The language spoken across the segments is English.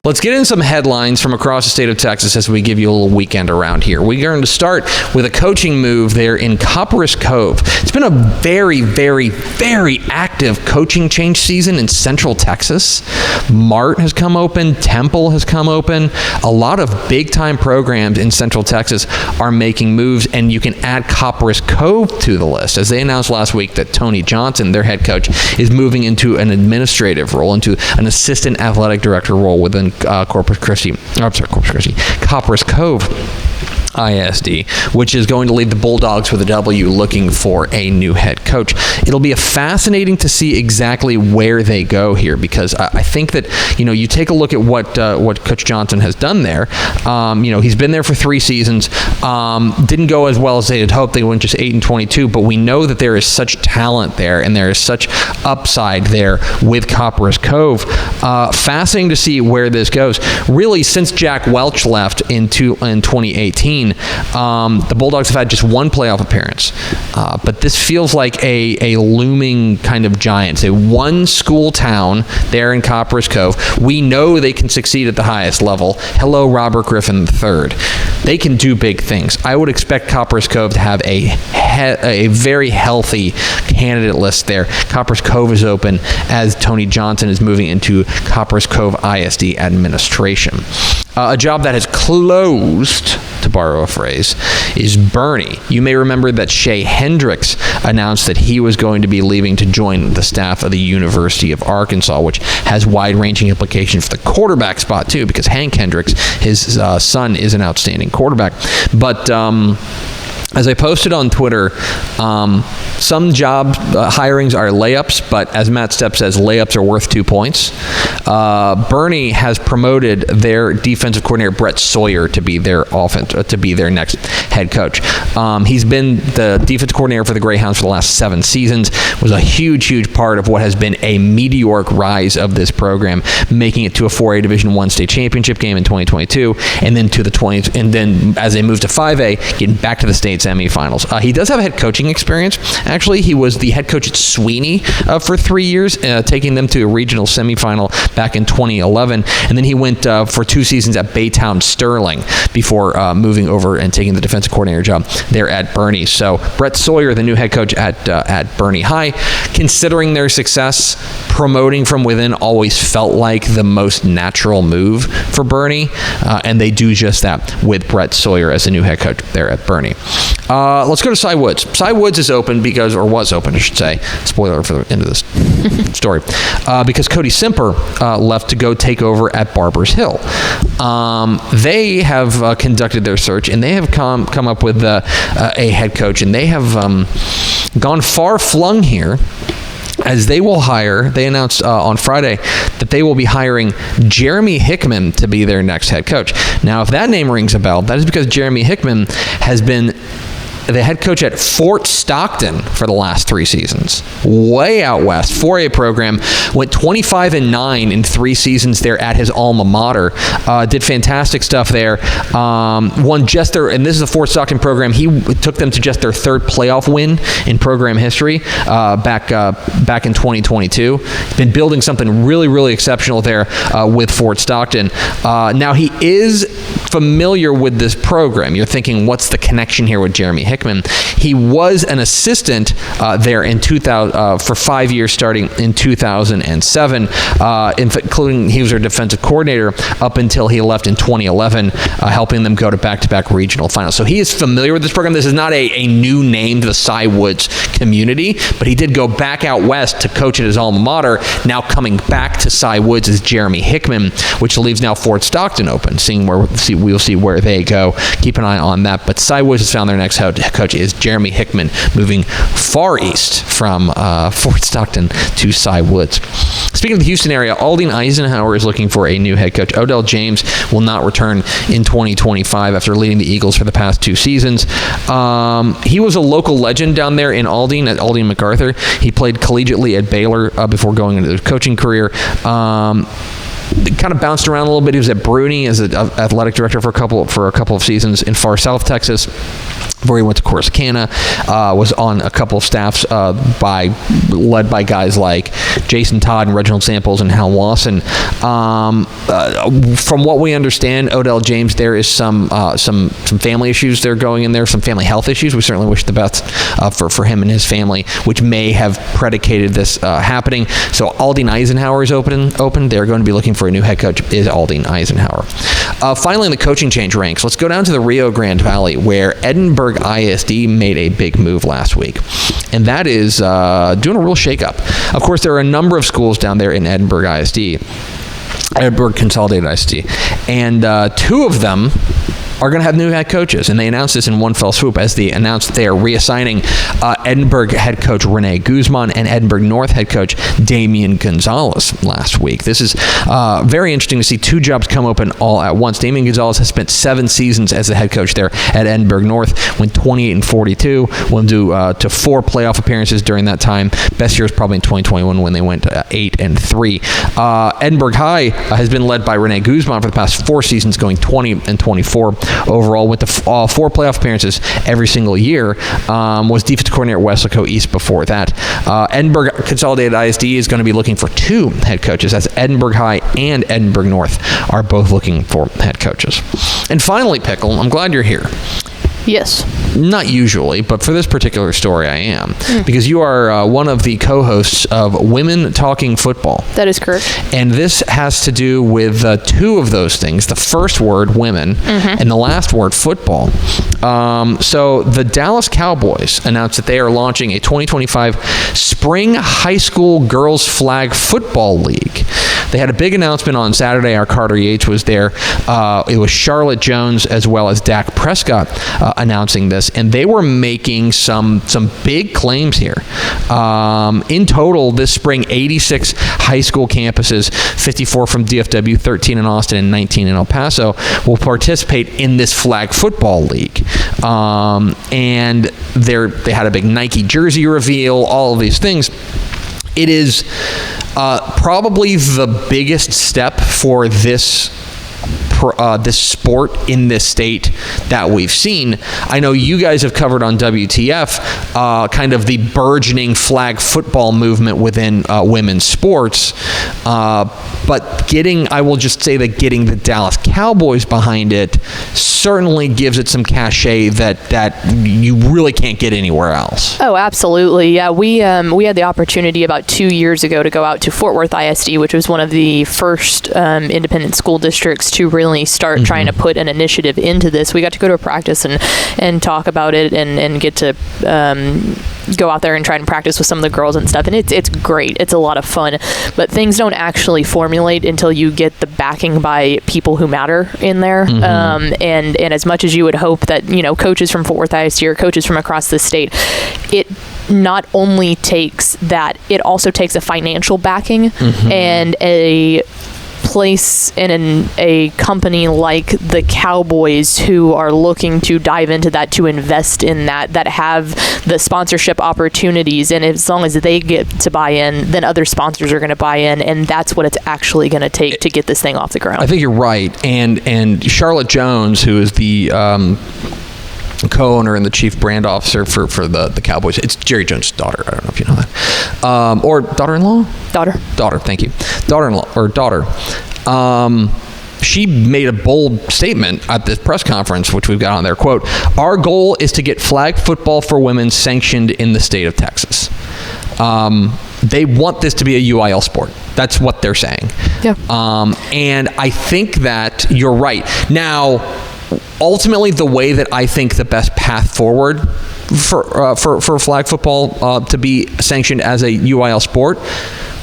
Let's get in some headlines from across the state of Texas as we give you a little weekend around here. We're going to start with a coaching move there in Copperas Cove. It's been a very, very, very active coaching change season in Central Texas. Mart has come open. Temple has come open. A lot of big-time programs in Central Texas are making moves, and you can add Copperas Cove to the list, as they announced last week that Tony Johnson, their head coach, is moving into an administrative role, into an assistant athletic director role within Copperas Cove ISD, which is going to leave the Bulldogs with a W, looking for a new head coach. It'll be fascinating to see exactly where they go here, because I think that, you take a look at what Coach Johnson has done there. He's been there for 3 seasons. Didn't go as well as they had hoped. They went just 8-22, but we know that there is such talent there, and there is such upside there with Copperas Cove. Fascinating to see where this goes. Really, since Jack Welch left in 2018, the Bulldogs have had just 1 playoff appearance, but this feels like a looming kind of giant. A one-school town there in Copperas Cove. We know they can succeed at the highest level. Hello, Robert Griffin III. They can do big things. I would expect Copperas Cove to have a very healthy candidate list there. Copperas Cove is open as Tony Johnson is moving into Copperas Cove ISD administration. A job that has closed, to borrow a phrase, is Bernie. You may remember that Shea Hendricks announced that he was going to be leaving to join the staff of the University of Arkansas, which has wide-ranging implications for the quarterback spot, too, because Hank Hendricks, his son, is an outstanding quarterback. But as I posted on Twitter, some job hirings are layups, but as Matt Stepp says, layups are worth 2 points. Bernie has promoted their defensive coordinator Brett Sawyer to be their next head coach. He's been the defensive coordinator for the Greyhounds for the last 7 seasons. Was a huge part of what has been a meteoric rise of this program, making it to a 4A Division I state championship game in 2022, and then to the 20s, and then as they moved to 5A, getting back to the state semifinals. He does have head coaching experience. Actually, he was the head coach at Sweeney for 3 years, taking them to a regional semifinal back in 2011. And then he went for 2 seasons at Baytown Sterling before moving over and taking the defensive coordinator job there at Bernie. So Brett Sawyer, the new head coach at Bernie High, considering their success, promoting from within always felt like the most natural move for Bernie, and they do just that with Brett Sawyer as the new head coach there at Bernie. Let's go to Cy Woods. Cy Woods is open was open, I should say. Spoiler for the end of this story. Because Cody Simper left to go take over at Barbers Hill. They have conducted their search, and they have come up with a head coach, and they have gone far-flung here, as they will hire. They announced on Friday that they will be hiring Jeremy Hickman to be their next head coach. Now, if that name rings a bell, that is because Jeremy Hickman has been the head coach at Fort Stockton for the last 3 seasons. Way out west. 4A program. Went 25-9 in 3 seasons there at his alma mater. Did fantastic stuff there. Won just their, and this is a Fort Stockton program, he took them to just their 3rd playoff win in program history back in 2022. Been building something really exceptional there with Fort Stockton. Now, he is familiar with this program. You're thinking, what's the connection here with Jeremy Hickman? He was an assistant there in 2000 for 5 years, starting in 2007, including he was their defensive coordinator up until he left in 2011, helping them go to back-to-back regional finals. So he is familiar with this program. This is not a new name to the Cy Woods community, but he did go back out west to coach at his alma mater. Now coming back to Cy Woods is Jeremy Hickman, which leaves now Fort Stockton open. We'll see where they go. Keep an eye on that. But Cy Woods has found their next head coach is Jeremy Hickman, moving far east from Fort Stockton to Cy Woods. Speaking of the Houston area, Aldine Eisenhower is looking for a new head coach. Odell James will not return in 2025 after leading the Eagles for the past 2 seasons. He was a local legend down there in Aldine, at Aldine MacArthur. He played collegiately at Baylor before going into his coaching career. kind of bounced around a little bit. He was at Bruni as an athletic director for a couple of seasons in far south Texas, where he went to Corsicana, was on a couple of staffs led by guys like Jason Todd and Reginald Samples and Hal Lawson. From what we understand, Odell James, there is some family issues that are going in there, some family health issues. We certainly wish the best for him and his family, which may have predicated this happening. So Aldine Eisenhower is open. They're going to be looking for a new head coach, is Aldine Eisenhower. Finally, in the coaching change ranks, let's go down to the Rio Grande Valley, where Edinburgh ISD made a big move last week, and that is doing a real shakeup. Of course, there are a number of schools down there in Edinburgh Consolidated ISD, and two of them are going to have new head coaches, and they announced this in one fell swoop as they announced they are reassigning Edinburgh head coach Rene Guzman and Edinburgh North head coach Damian Gonzalez last week. This is very interesting to see two jobs come open all at once. Damian Gonzalez has spent 7 seasons as the head coach there at Edinburgh North, went 28-42, went to 4 playoff appearances during that time. Best year was probably in 2021 when they went 8-3. Edinburgh High has been led by Rene Guzman for the past 4 seasons, going 20-24. Overall, with the 4 playoff appearances every single year, was defensive coordinator at Weslaco East before that. Edinburgh Consolidated ISD is going to be looking for 2 head coaches, as Edinburgh High and Edinburgh North are both looking for head coaches. And finally, Pickle, I'm glad you're here. Yes. Not usually, but for this particular story, I am. Because you are one of the co-hosts of Women Talking Football. That is correct. And this has to do with 2 of those things. The first word, women, and the last word, football. So the Dallas Cowboys announced that they are launching a 2025 Spring High School Girls Flag Football League. They had a big announcement on Saturday. Our Carter Yates was there. It was Charlotte Jones as well as Dak Prescott announcing this, and they were making some big claims here. In total, this spring, 86 high school campuses, 54 from DFW, 13 in Austin, and 19 in El Paso, will participate in this flag football league. And they had a big Nike jersey reveal, all of these things. It is probably the biggest step for this sport in this state that we've seen. I know you guys have covered on WTF kind of the burgeoning flag football movement within women's sports, but I will just say that getting the Dallas Cowboys behind it certainly gives it some cachet that you really can't get anywhere else. Oh, absolutely. Yeah, we had the opportunity about 2 years ago to go out to Fort Worth ISD, which was one of the first independent school districts to really start trying to put an initiative into this. We got to go to a practice and talk about it and get to go out there and try and practice with some of the girls and stuff. And it's great. It's a lot of fun. But things don't actually formulate until you get the backing by people who matter in there. And as much as you would hope that, coaches from Fort Worth ISD or coaches from across the state, it not only takes that, it also takes a financial backing and a place in a company like the Cowboys who are looking to dive into that, to invest in that have the sponsorship opportunities, and as long as they get to buy in, then other sponsors are going to buy in, and that's what it's actually going to take to get this thing off the ground. I think you're right, and Charlotte Jones, who is the co-owner and the chief brand officer for the Cowboys. It's Jerry Jones' daughter. I don't know if you know that. Or daughter-in-law? Daughter, thank you. Daughter-in-law, or daughter. She made a bold statement at this press conference, which we've got on there. Quote, "Our goal is to get flag football for women sanctioned in the state of Texas." They want this to be a UIL sport. That's what they're saying. Yeah. And I think that you're right. Now, ultimately, the way that I think the best path forward for flag football to be sanctioned as a UIL sport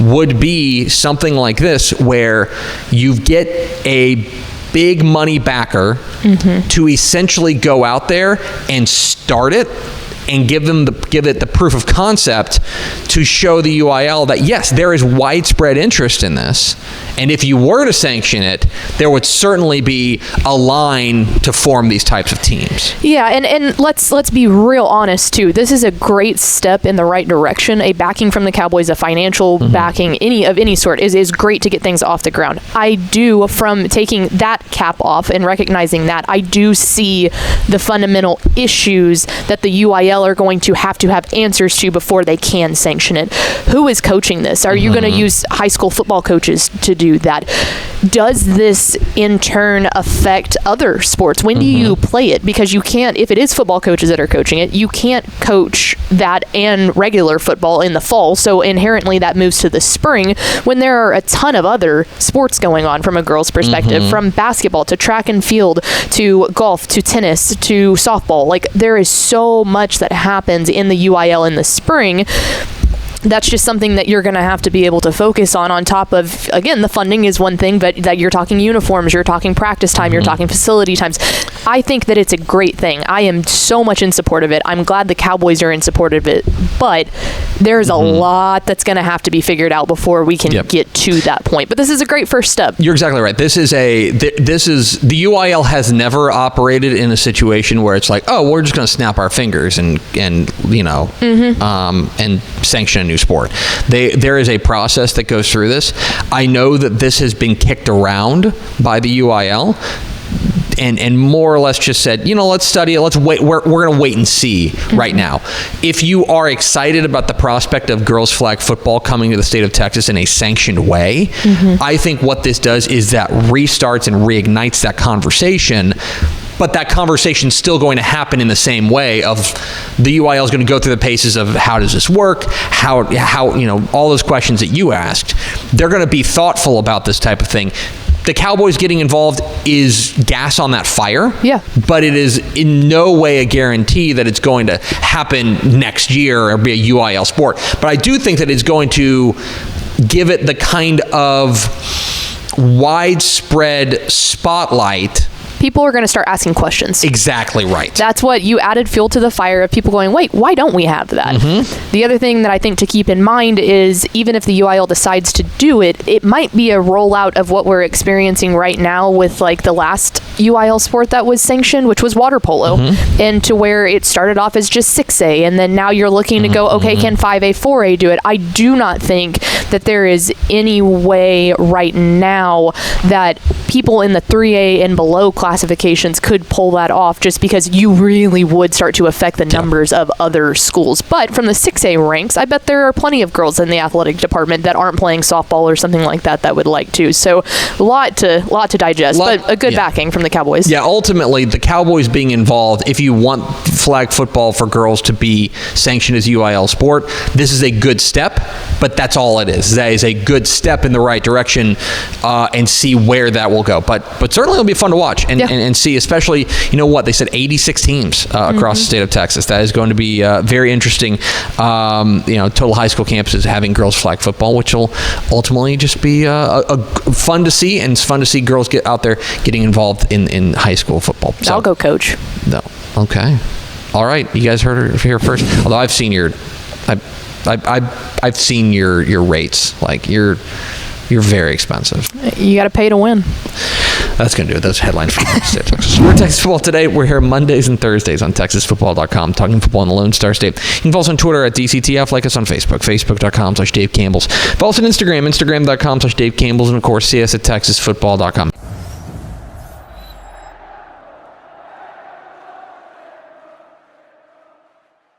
would be something like this, where you get a big money backer to essentially go out there and start it and give it the proof of concept to show the UIL that, yes, there is widespread interest in this. And if you were to sanction it, there would certainly be a line to form these types of teams. Yeah, and let's be real honest too. This is a great step in the right direction. A backing from the Cowboys, a financial backing of any sort is great to get things off the ground. I do, from taking that cap off and recognizing that, I do see the fundamental issues that the UIL are going to have answers to before they can sanction it. Who is coaching this? Are you going to use high school football coaches to do that? Does this in turn affect other sports? When do you play it? Because you can't, if it is football coaches that are coaching it, you can't coach that and regular football in the fall. So inherently that moves to the spring when there are a ton of other sports going on from a girl's perspective, from basketball to track and field to golf to tennis to softball. Like, there is so much that happens in the UIL in the spring. That's just something that you're going to have to be able to focus on top of, again, the funding is one thing, but that you're talking uniforms, you're talking practice time, you're talking facility times. I think that it's a great thing. I am so much in support of it. I'm glad the Cowboys are in support of it, but there's a lot that's going to have to be figured out before we can get to that point. But this is a great first step. You're exactly right. The UIL has never operated in a situation where it's like, oh, we're just going to snap our fingers and sanction a new sport. There is a process that goes through this. I know that this has been kicked around by the UIL and more or less just said, let's study it. Let's wait. We're going to wait and see right now. If you are excited about the prospect of girls flag football coming to the state of Texas in a sanctioned way, I think what this does is that restarts and reignites that conversation. But that conversation is still going to happen in the same way of the UIL is going to go through the paces of how does this work, how all those questions that you asked. They're going to be thoughtful about this type of thing. The Cowboys getting involved is gas on that fire. Yeah. But it is in no way a guarantee that it's going to happen next year or be a UIL sport. But I do think that it's going to give it the kind of widespread spotlight. People are going to start asking questions. Exactly right. That's what you added fuel to the fire of people going, wait, why don't we have that? The other thing that I think to keep in mind is even if the UIL decides to do it, it might be a rollout of what we're experiencing right now with like the last UIL sport that was sanctioned, which was water polo, and to where it started off as just 6A, and then now you're looking to go, okay, can 5A, 4A do it? I do not think that there is any way right now that people in the 3A and below classifications could pull that off, just because you really would start to affect the numbers of other schools. But from the 6A ranks, I bet there are plenty of girls in the athletic department that aren't playing softball or something like that would like to. So a lot to digest, but a good backing from the Cowboys. Yeah, ultimately, the Cowboys being involved, if you want flag football for girls to be sanctioned as UIL sport, this is a good step, but that's all it is. That is a good step in the right direction, and see where that will go. But certainly it'll be fun to watch and see, especially, they said 86 teams across the state of Texas. That is going to be very interesting. Total high school campuses having girls flag football, which will ultimately just be fun to see, and it's fun to see girls get out there getting involved in high school football. So, I'll go coach. No. Okay. All right. You guys heard it here first. Although I've seen I've seen your rates. Like you're very expensive. You got to pay to win. That's going to do it. Those headlines from Texas. We're Texas Football Today. We're here Mondays and Thursdays on TexasFootball.com, talking football in the Lone Star State. You can follow us on Twitter at DCTF. Like us on Facebook, Facebook.com/Dave Campbell's. Follow us on Instagram, Instagram.com/Dave Campbell's. And, of course, see us at TexasFootball.com.